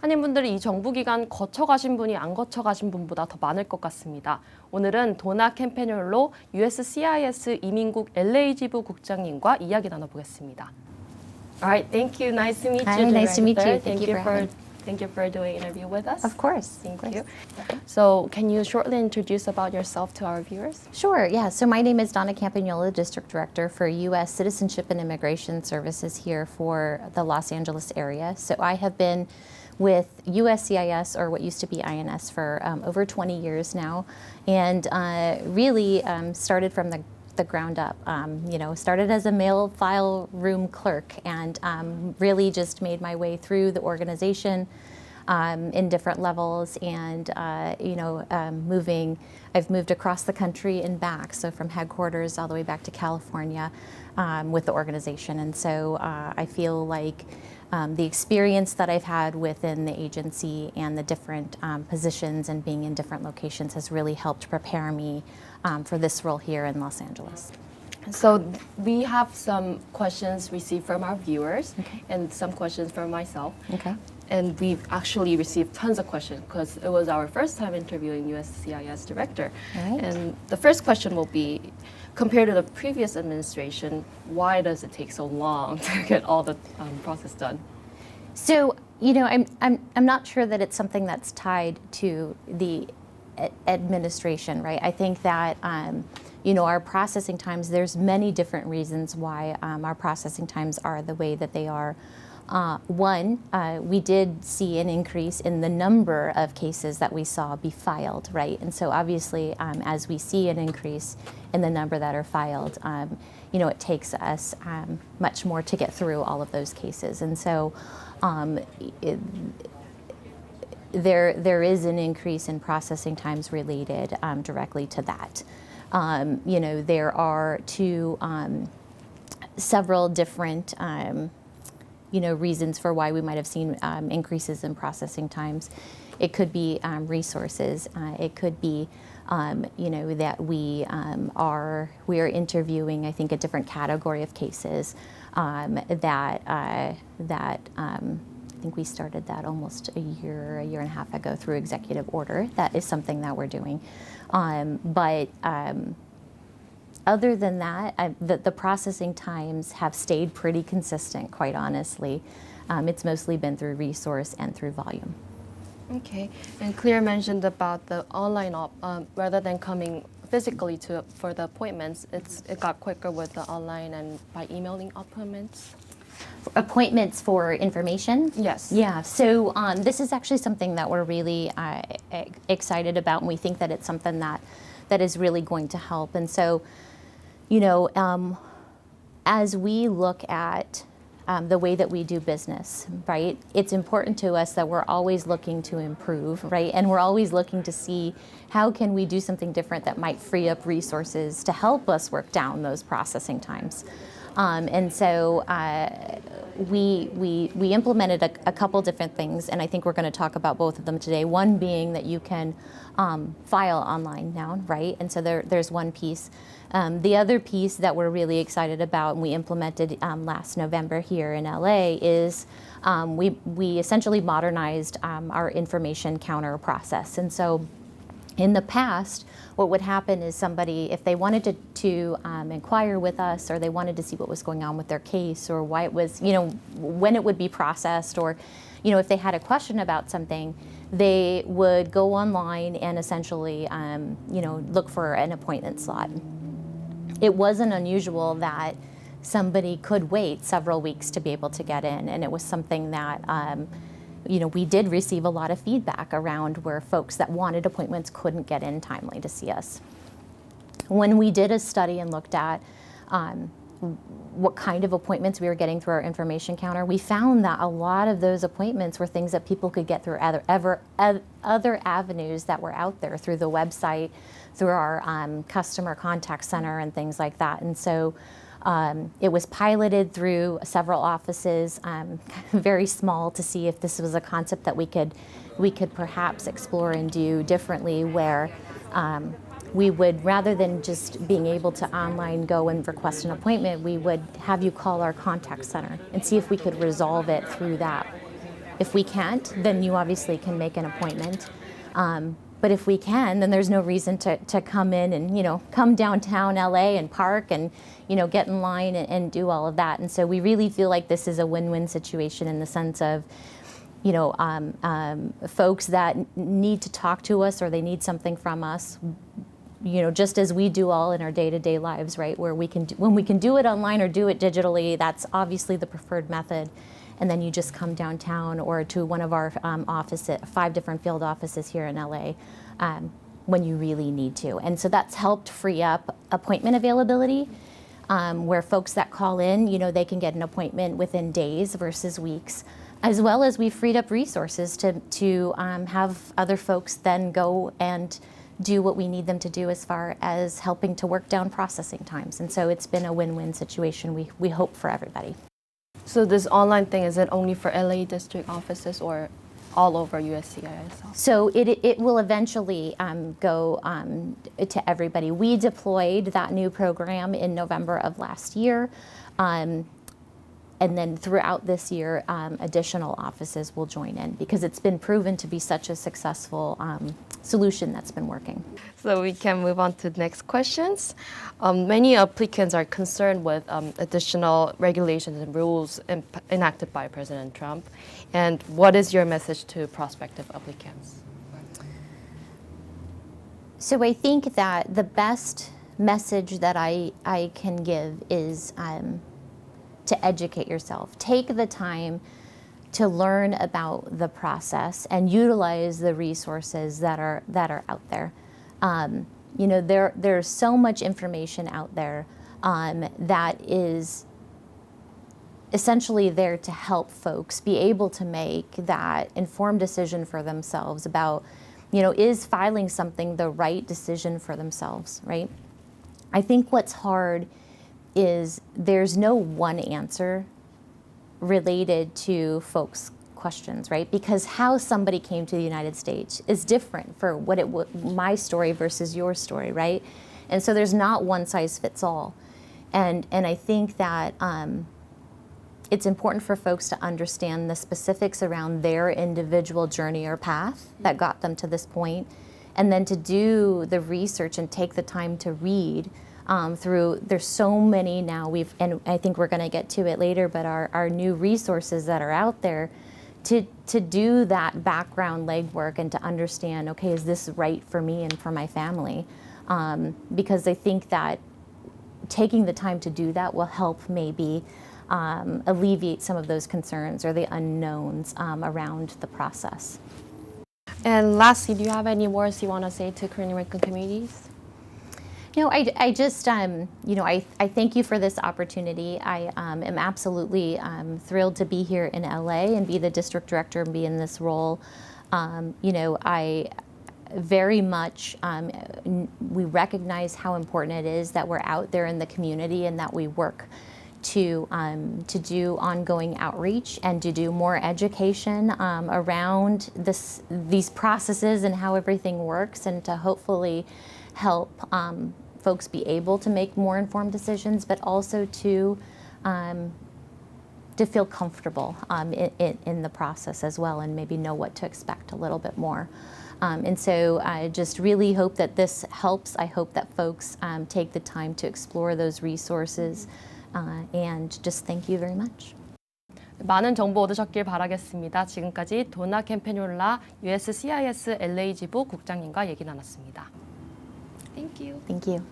한인분들이 이 정부기관 거쳐가신 분이 안 거쳐가신 분보다 더 많을 것 같습니다. 오늘은 도나 캠페뇰로 USCIS 이민국 LA지부 국장님과 이야기 나눠보겠습니다. Alright, thank you. Nice to meet you. Hi, nice to meet you. Thank you for doing an interview with us. Of course. Thank you. So, can you shortly introduce about yourself to our viewers? Sure, yeah. So my name is Donna Campagnolo, District Director for U.S. Citizenship and Immigration Services here for the Los Angeles area. So I have been with USCIS, or what used to be INS, for over 20 years now, and really started from the ground up. Started as a mail file room clerk, and really just made my way through the organization in different levels, and I've moved across the country and back, so from headquarters all the way back to California with the organization. And so I feel like the experience that I've had within the agency and the different positions and being in different locations has really helped prepare me for this role here in Los Angeles. So we have some questions received from our viewers, and some questions from myself. Okay. And we've actually received tons of questions because it was our first time interviewing USCIS director. Right. And the first question will be, compared to the previous administration, why does it take so long to get all the process done? So, I'm not sure that it's something that's tied to the administration, right? I think that our processing times, there's many different reasons why our processing times are the way that they are. One, we did see an increase in the number of cases that we saw be filed, right? And so obviously, as we see an increase in the number that are filed, it takes us much more to get through all of those cases. And so there is an increase in processing times related directly to that. There are several different reasons for why we might have seen increases in processing times. It could be resources. It could be that we are interviewing, I think, a different category of cases that I think we started that almost a year and a half ago through executive order. That is something that we're doing. But other than that, the processing times have stayed pretty consistent, quite honestly. It's mostly been through resource and through volume. Okay, and Claire mentioned about the online rather than coming physically for the appointments, it got quicker with the online and by emailing appointments. Appointments for information? Yes. Yeah, so this is actually something that we're really excited about, and we think that it's something that is really going to help. And so, as we look at the way that we do business, right, it's important to us that we're always looking to improve, right, and we're always looking to see how can we do something different that might free up resources to help us work down those processing times. And so we implemented a couple different things, and I think we're going to talk about both of them today. One being that you can file online now, right? And so there's one piece. The other piece that we're really excited about, and we implemented last November here in LA, is we essentially modernized our information counter process. And so in the past, what would happen is somebody, if they wanted to inquire with us, or they wanted to see what was going on with their case, or why it was, when it would be processed, or, if they had a question about something, they would go online and essentially, look for an appointment slot. It wasn't unusual that somebody could wait several weeks to be able to get in, and it was something that we did receive a lot of feedback around where folks that wanted appointments couldn't get in timely to see us. When we did a study and looked at what kind of appointments we were getting through our information counter, we found that a lot of those appointments were things that people could get through other avenues that were out there, through the website, through our customer contact center and things like that. And so it was piloted through several offices, very small, to see if this was a concept that we could perhaps explore and do differently, where we would, rather than just being able to online go and request an appointment, we would have you call our contact center and see if we could resolve it through that. If we can't, then you obviously can make an appointment. But if we can, then there's no reason to come in and, come downtown LA and park and, get in line and do all of that. And so we really feel like this is a win-win situation in the sense of, folks that need to talk to us or they need something from us, just as we do all in our day-to-day lives, right? Where when we can do it online or do it digitally, that's obviously the preferred method. And then you just come downtown or to one of our 5 different field offices here in LA when you really need to. And so that's helped free up appointment availability, where folks that call in, they can get an appointment within days versus weeks, as well as we've freed up resources to have other folks then go and do what we need them to do as far as helping to work down processing times. And so it's been a win-win situation, we hope, for everybody. So this online thing, is it only for LA district offices or all over USCIS? So it will eventually go to everybody. We deployed that new program in November of last year. And then throughout this year, additional offices will join in because it's been proven to be such a successful solution that's been working. So we can move on to the next questions. Many applicants are concerned with additional regulations and rules enacted by President Trump. And what is your message to prospective applicants? So I think that the best message that I can give is to educate yourself. Take the time to learn about the process and utilize the resources that are out there. There's so much information out there that is essentially there to help folks be able to make that informed decision for themselves about, is filing something the right decision for themselves, right? I think what's hard is there's no one answer related to folks' questions, right? Because how somebody came to the United States is different for my story versus your story, right? And so there's not one size fits all. And I think that it's important for folks to understand the specifics around their individual journey or path that got them to this point, and then to do the research and take the time to read there's so many now, and I think we're going to get to it later, but our new resources that are out there to do that background legwork and to understand, okay, is this right for me and for my family? Because I think that taking the time to do that will help maybe alleviate some of those concerns or the unknowns around the process. And lastly, do you have any words you want to say to Korean American communities? I just, I thank you for this opportunity. I am absolutely thrilled to be here in LA and be the district director and be in this role. I very much, we recognize how important it is that we're out there in the community and that we work to do ongoing outreach and to do more education around these processes and how everything works, and to hopefully help folks be able to make more informed decisions, but also to feel comfortable in the process as well, and maybe know what to expect a little bit more. And so I just really hope that this helps. I hope that folks take the time to explore those resources, and just thank you very much. 많은 정보 얻으셨길 바라겠습니다. 지금까지 도나 캠페뇰라 USCIS LA 지부 국장님과 얘기 나눴습니다. Thank you. Thank you.